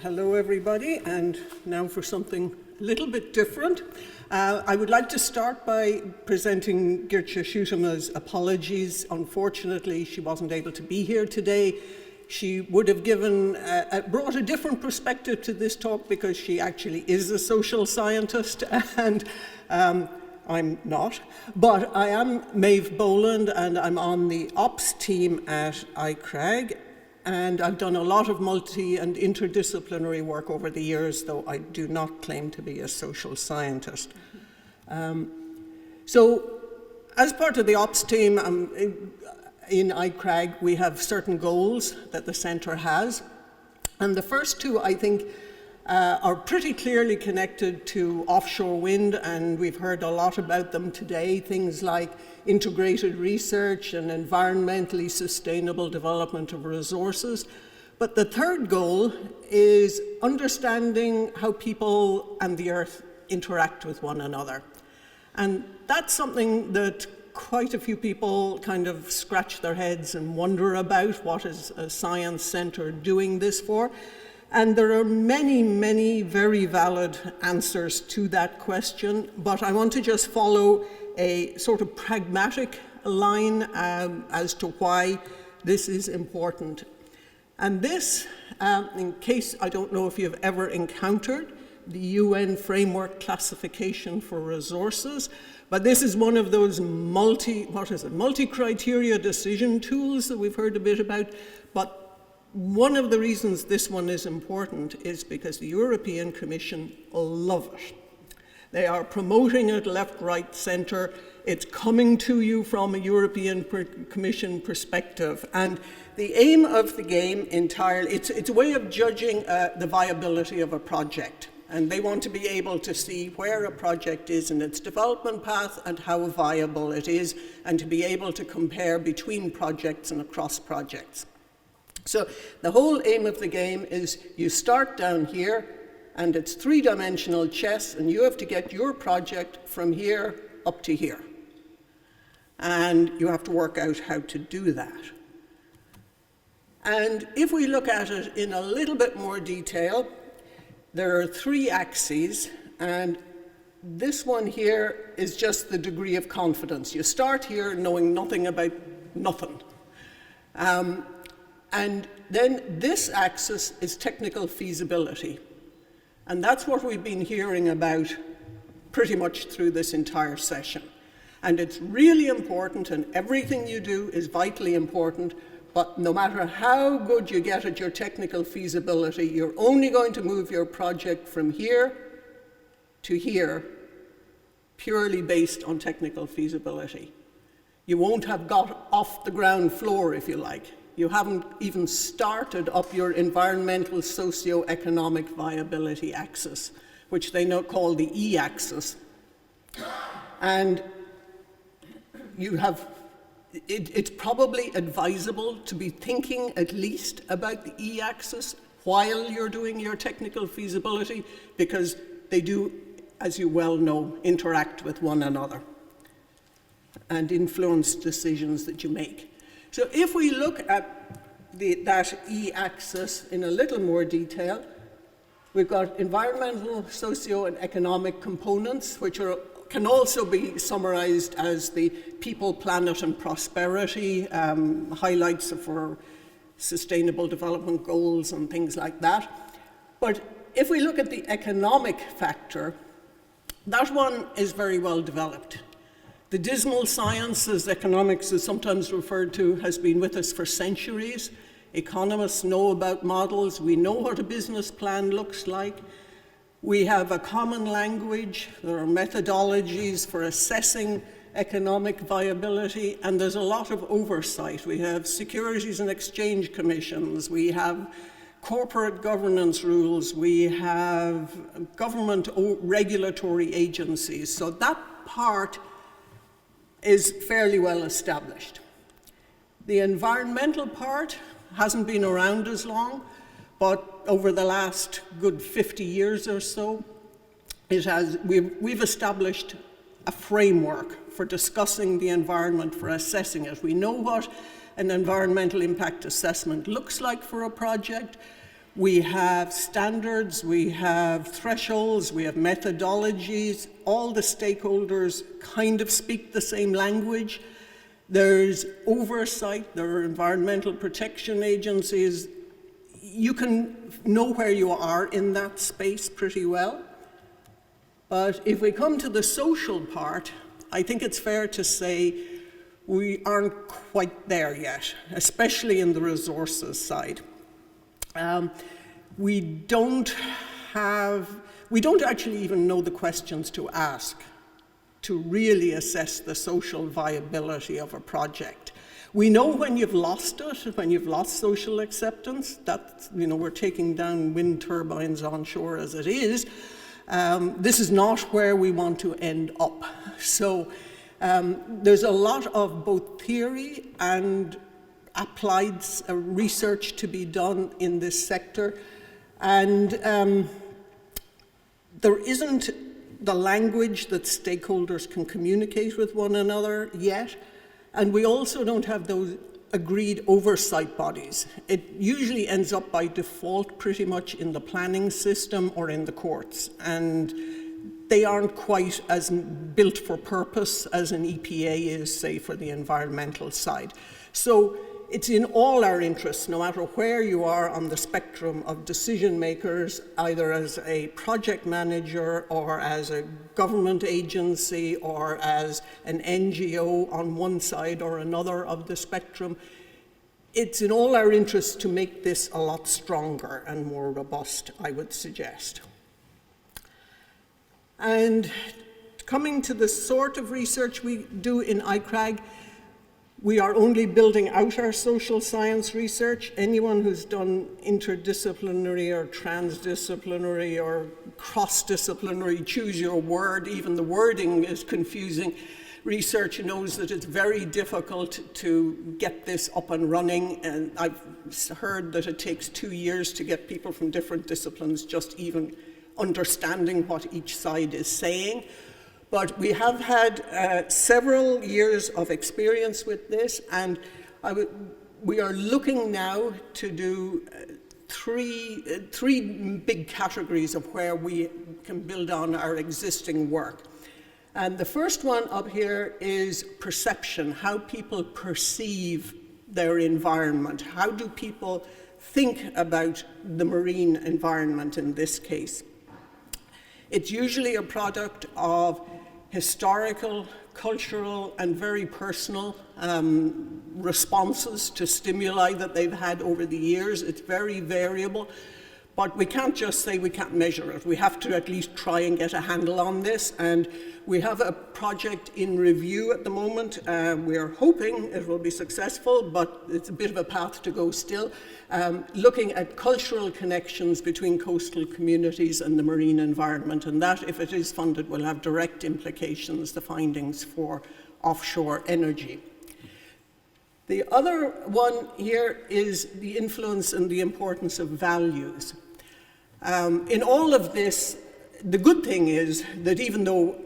hello everybody, and now for something a little bit different. I would like to start by presenting Geertje Schutema's apologies. Unfortunately, she wasn't able to be here today. She would have brought a different perspective to this talk because she actually is a social scientist, and I'm not. But I am Maeve Boland, and I'm on the ops team at iCRAG. And I've done a lot of multi and interdisciplinary work over the years, though I do not claim to be a social scientist. So as part of the ops team in iCRAG, we have certain goals that the centre has. And the first two, I think, are pretty clearly connected to offshore wind, and we've heard a lot about them today, things like integrated research and environmentally sustainable development of resources. But the third goal is understanding how people and the earth interact with one another. And that's something that quite a few people kind of scratch their heads and wonder about. What is a science centre doing this for? And there are many, many very valid answers to that question, but I want to just follow a sort of pragmatic line as to why this is important. And this, in case, I don't know if you've ever encountered the UN Framework Classification for Resources, but this is one of those multi-criteria decision tools that we've heard a bit about. But one of the reasons this one is important is because the European Commission love it. They are promoting it left, right, centre. It's coming to you from a European Commission perspective. And the aim of the game entirely, it's a way of judging the viability of a project. And they want to be able to see where a project is in its development path and how viable it is, and to be able to compare between projects and across projects. So the whole aim of the game is you start down here, and it's three-dimensional chess, and you have to get your project from here up to here. And you have to work out how to do that. And if we look at it in a little bit more detail, there are three axes, and this one here is just the degree of confidence. You start here knowing nothing about nothing. And then this axis is technical feasibility. And that's what we've been hearing about pretty much through this entire session. And it's really important, and everything you do is vitally important, but no matter how good you get at your technical feasibility, you're only going to move your project from here to here purely based on technical feasibility. You won't have got off the ground floor, if you like. You haven't even started up your environmental socio-economic viability axis, which they now call the E-axis. And you have, it's probably advisable to be thinking at least about the E-axis while you're doing your technical feasibility, because they do, as you well know, interact with one another and influence decisions that you make. So if we look at that E-axis in a little more detail, we've got environmental, socio, and economic components, which can also be summarized as the people, planet, and prosperity, highlights for sustainable development goals and things like that. But if we look at the economic factor, that one is very well developed. The dismal science, as economics is sometimes referred to, has been with us for centuries. Economists know about models. We know what a business plan looks like. We have a common language. There are methodologies for assessing economic viability, and there's a lot of oversight. We have Securities and Exchange Commissions. We have corporate governance rules. We have government regulatory agencies. So that part is fairly well established. The environmental part hasn't been around as long, but over the last good 50 years or so, we've established a framework for discussing the environment, for assessing it. We know what an environmental impact assessment looks like for a project. We have standards, we have thresholds, we have methodologies. All the stakeholders kind of speak the same language. There's oversight, there are environmental protection agencies. You can know where you are in that space pretty well. But if we come to the social part, I think it's fair to say we aren't quite there yet, especially in the resources side. We don't actually even know the questions to ask to really assess the social viability of a project. We know when you've lost it, when you've lost social acceptance. That, we're taking down wind turbines onshore as it is. This is not where we want to end up. So there's a lot of both theory and applied research to be done in this sector. And there isn't the language that stakeholders can communicate with one another yet. And we also don't have those agreed oversight bodies. It usually ends up by default pretty much in the planning system or in the courts. And they aren't quite as built for purpose as an EPA is, say, for the environmental side. So it's in all our interests, no matter where you are on the spectrum of decision makers, either as a project manager or as a government agency or as an NGO on one side or another of the spectrum. It's in all our interests to make this a lot stronger and more robust, I would suggest. And coming to the sort of research we do in iCRAG, we are only building out our social science research. Anyone who's done interdisciplinary or transdisciplinary or cross-disciplinary, choose your word, even the wording is confusing, research knows that it's very difficult to get this up and running. And I've heard that it takes 2 years to get people from different disciplines just even understanding what each side is saying. But we have had several years of experience with this, and we are looking now to do three big categories of where we can build on our existing work. And the first one up here is perception, how people perceive their environment. How do people think about the marine environment in this case? It's usually a product of historical, cultural, and very personal responses to stimuli that they've had over the years. It's very variable, but we can't just say we can't measure it. We have to at least try and get a handle on this, and we have a project in review at the moment. We are hoping it will be successful, but it's a bit of a path to go still, looking at cultural connections between coastal communities and the marine environment, and that, if it is funded, will have direct implications, the findings for offshore energy. The other one here is the influence and the importance of values. In all of this, the good thing is that even though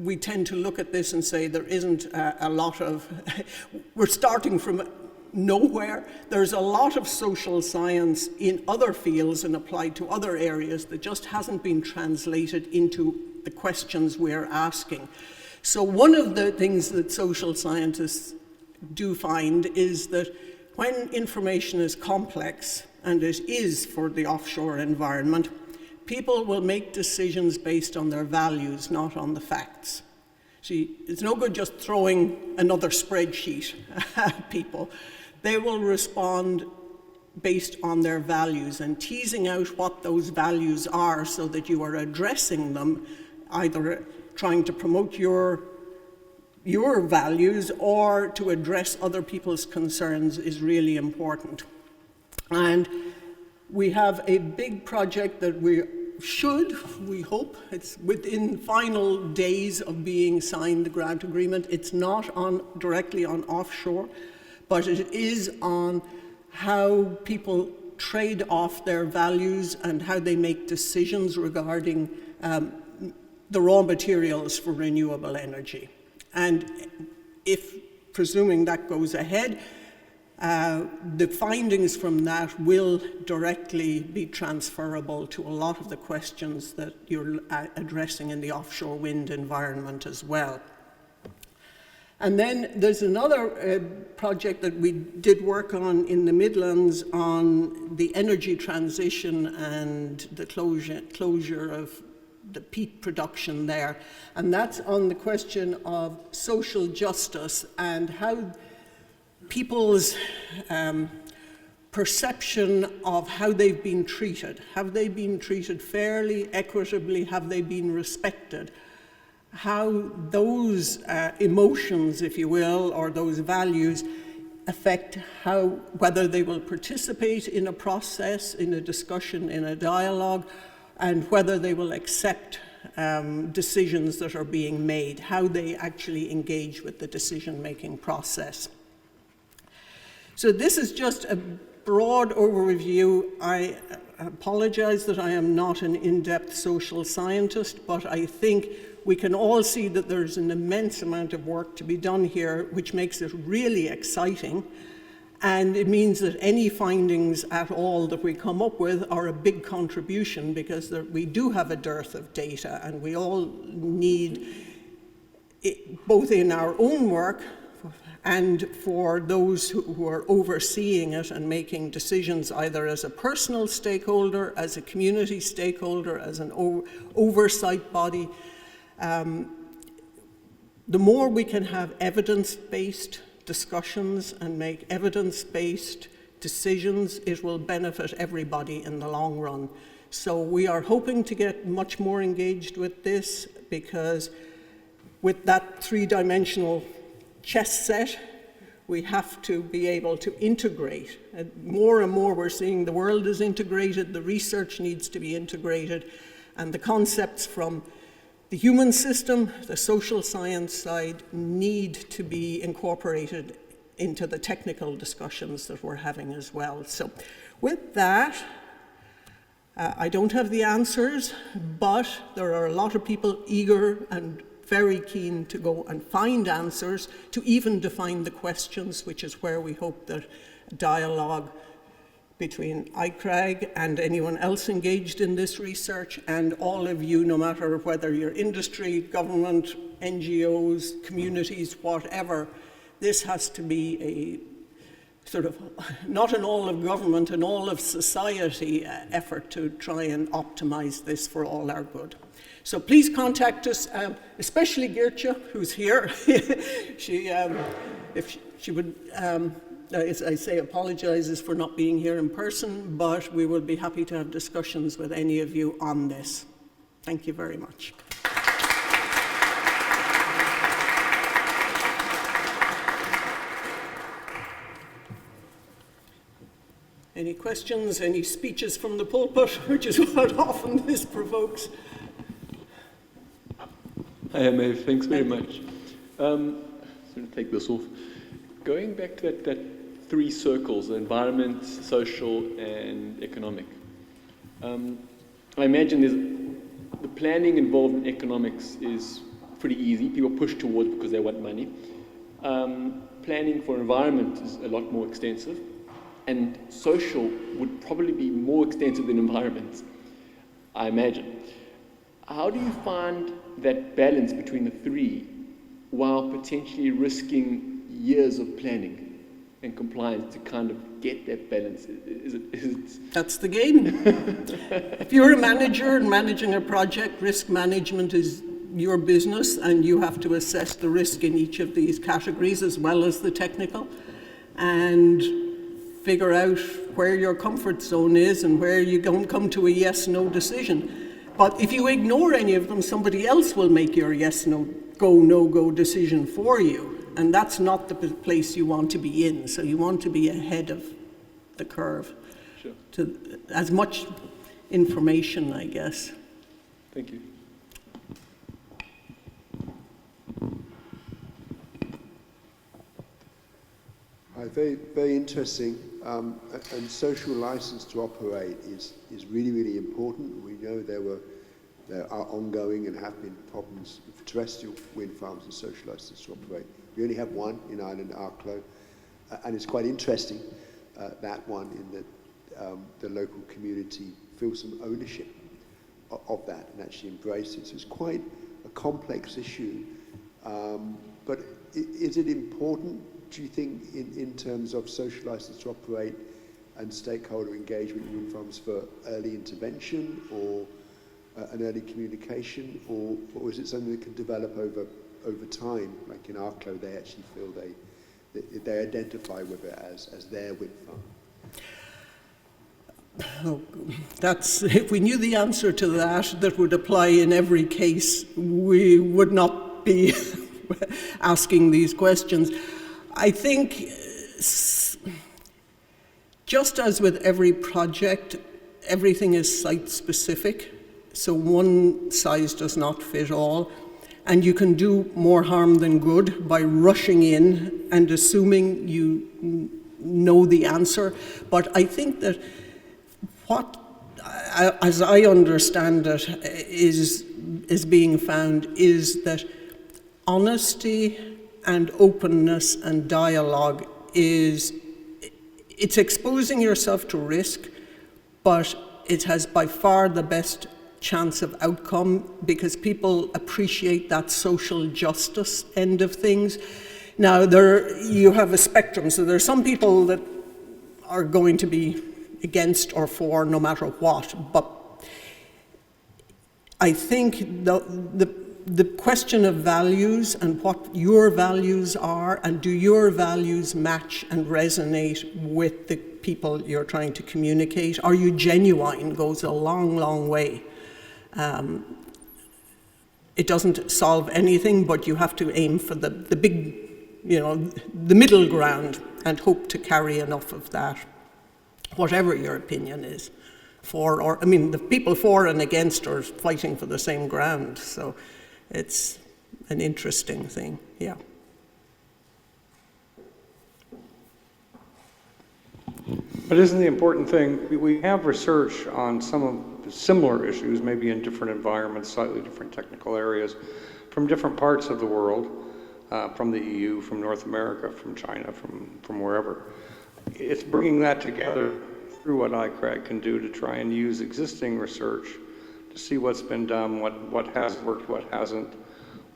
we tend to look at this and say there isn't a lot of, we're starting from nowhere, there's a lot of social science in other fields and applied to other areas that just hasn't been translated into the questions we're asking. So one of the things that social scientists do find is that when information is complex, and it is for the offshore environment, people will make decisions based on their values, not on the facts. See, it's no good just throwing another spreadsheet at people. They will respond based on their values and teasing out what those values are so that you are addressing them, either trying to promote your values or to address other people's concerns is really important. And we have a big project that we hope, it's within final days of being signed, the grant agreement. It's not directly on offshore, but it is on how people trade off their values and how they make decisions regarding the raw materials for renewable energy. And if, presuming that goes ahead, the findings from that will directly be transferable to a lot of the questions that you're addressing in the offshore wind environment as well. And then there's another project that we did work on in the Midlands on the energy transition and the closure of the peat production there. And that's on the question of social justice and how people's perception of how they've been treated. Have they been treated fairly, equitably? Have they been respected? How those emotions, if you will, or those values affect whether they will participate in a process, in a discussion, in a dialogue, and whether they will accept decisions that are being made, how they actually engage with the decision-making process. So this is just a broad overview. I apologize that I am not an in-depth social scientist, but I think we can all see that there's an immense amount of work to be done here, which makes it really exciting. And it means that any findings at all that we come up with are a big contribution, because we do have a dearth of data, and we all need it, both in our own work and for those who are overseeing it and making decisions, either as a personal stakeholder, as a community stakeholder, as an oversight body. The more we can have evidence-based discussions and make evidence-based decisions, it will benefit everybody in the long run. So we are hoping to get much more engaged with this, because with that three-dimensional chess set, we have to be able to integrate. And more and more we're seeing the world is integrated, the research needs to be integrated, and the concepts from the human system, the social science side, need to be incorporated into the technical discussions that we're having as well. So with that, I don't have the answers, but there are a lot of people eager and very keen to go and find answers, to even define the questions, which is where we hope that dialogue between iCRAG and anyone else engaged in this research, and all of you, no matter whether you're industry, government, NGOs, communities, whatever, this has to be a sort of, not an all of government, an all of society effort to try and optimize this for all our good. So please contact us, especially Geertje, who's here. If she would, as I say, apologizes for not being here in person, but we will be happy to have discussions with any of you on this. Thank you very much. Any questions, any speeches from the pulpit, which is what often this provokes? Hi, Maeve. Thanks very much. I'm going to take this off. Going back to that three circles, environment, social, and economic. I imagine the planning involved in economics is pretty easy. People push towards because they want money. Planning for environment is a lot more extensive. And social would probably be more extensive than environment, I imagine. How do you find that balance between the three while potentially risking years of planning and compliance to kind of get that balance? Is it... That's the game. If you're a manager and managing a project, risk management is your business, and you have to assess the risk in each of these categories as well as the technical, and figure out where your comfort zone is and where you don't come to a yes-no decision. But if you ignore any of them, somebody else will make your yes-no-go, no-go decision for you. And that's not the place you want to be in. So you want to be ahead of the curve. Sure. To as much information, I guess. Thank you. Very, very interesting. And social license to operate is really, really important. We know there are ongoing and have been problems with terrestrial wind farms and social license to operate. We only have one in Ireland, Arklow. And it's quite interesting, that one, in that the local community feels some ownership of that and actually embrace it. So it's quite a complex issue. But is it important, do you think, in terms of social license to operate and stakeholder engagement in wind farms for early intervention or an early communication, or is it something that can develop over time? Like in iCRAG, they actually feel they identify with it as their wind farm. Oh, that's, if we knew the answer to that would apply in every case, we would not be asking these questions. I think, just as with every project, everything is site-specific, so one size does not fit all, and you can do more harm than good by rushing in and assuming you know the answer. But I think that what, as I understand it, is being found is that honesty and openness and dialogue it's exposing yourself to risk, but it has by far the best chance of outcome because people appreciate that social justice end of things. Now, you have a spectrum, so there are some people that are going to be against or for no matter what, but I think the question of values and what your values are, and do your values match and resonate with the people you're trying to communicate? Are you genuine? Goes a long, long way. It doesn't solve anything, but you have to aim for the big, the middle ground and hope to carry enough of that, whatever your opinion is. The people for and against are fighting for the same ground, so it's an interesting thing, yeah. But isn't the important thing, we have research on some of the similar issues, maybe in different environments, slightly different technical areas, from different parts of the world, from the EU, from North America, from China, from wherever. It's bringing that together through what iCRAG can do to try and use existing research to see what's been done, what has worked, what hasn't,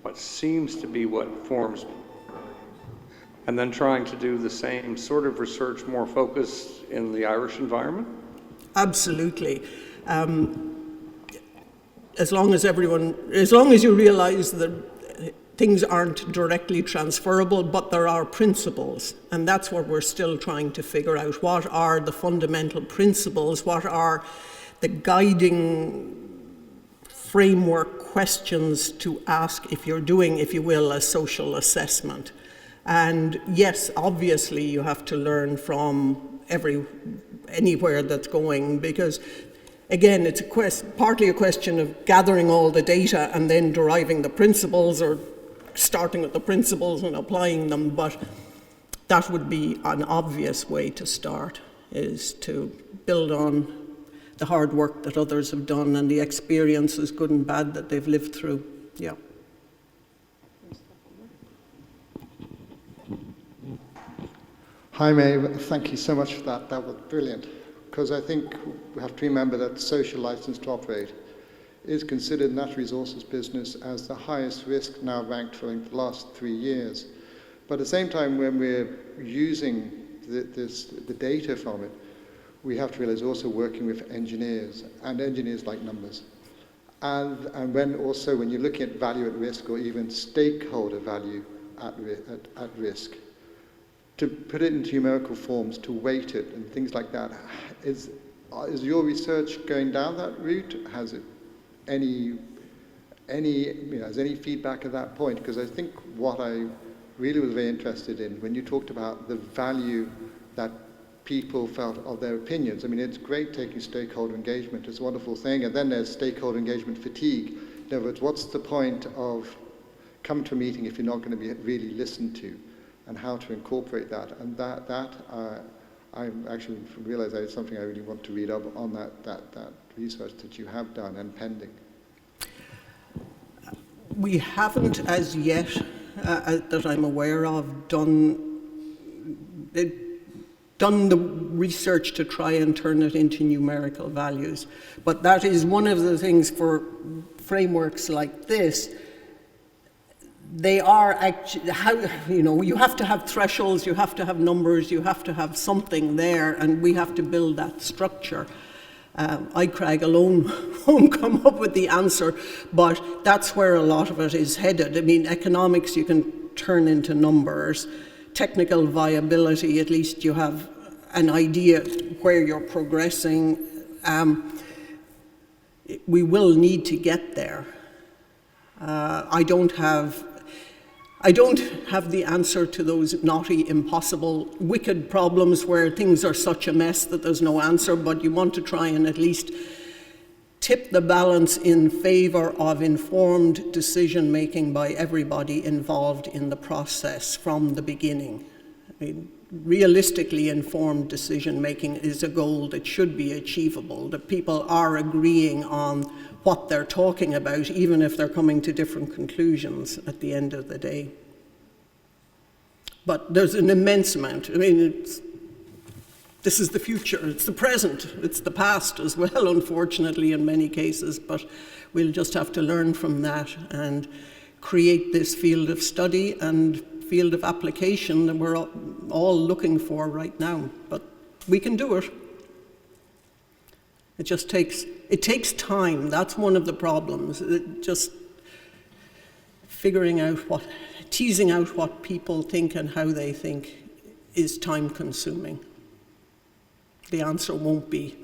what seems to be what forms, and then trying to do the same sort of research more focused in the Irish environment? Absolutely. As long as you realize that things aren't directly transferable, but there are principles, and that's what we're still trying to figure out. What are the fundamental principles? What are the guiding framework questions to ask if you're doing, if you will, a social assessment? And yes, obviously you have to learn from anywhere that's going, because again, it's partly a question of gathering all the data and then deriving the principles, or starting with the principles and applying them, but that would be an obvious way to start, is to build on the hard work that others have done and the experiences, good and bad, that they've lived through. Yeah. Hi, Maeve. Thank you so much for that. That was brilliant. Because I think we have to remember that social license to operate is considered natural resources business as the highest risk, now ranked for the last 3 years. But at the same time, when we're using the data from it, we have to realize also working with engineers, and engineers like numbers. And when you're looking at value at risk, or even stakeholder value at risk, to put it into numerical forms, to weight it and things like that, is your research going down that route? Has it any feedback at that point? Because I think what I really was very interested in, when you talked about the value that people felt of their opinions. I mean, it's great taking stakeholder engagement, it's a wonderful thing, and then there's stakeholder engagement fatigue. In other words, what's the point of coming to a meeting if you're not going to be really listened to, and how to incorporate that? And I actually realized that it's something I really want to read up on, that research that you have done and pending. We haven't as yet, that I'm aware of, done they've done the research to try and turn it into numerical values. But that is one of the things for frameworks like this. They are actually, you have to have thresholds, you have to have numbers, you have to have something there, and we have to build that structure. iCRAG alone won't come up with the answer, but that's where a lot of it is headed. I mean, economics you can turn into numbers. Technical viability, at least you have an idea where you're progressing. We will need to get there. I don't have the answer to those knotty, impossible, wicked problems where things are such a mess that there's no answer, but you want to try and at least tip the balance in favor of informed decision-making by everybody involved in the process from the beginning. I mean, realistically informed decision-making is a goal that should be achievable, that people are agreeing on what they're talking about, even if they're coming to different conclusions at the end of the day. But there's an immense amount. I mean, this is the future, it's the present, it's the past as well, unfortunately, in many cases, but we'll just have to learn from that and create this field of study and field of application that we're all looking for right now. But we can do it. It takes time. That's one of the problems. Just teasing out what people think and how they think is time consuming. The answer won't be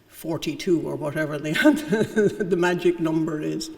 42 or whatever the magic number is.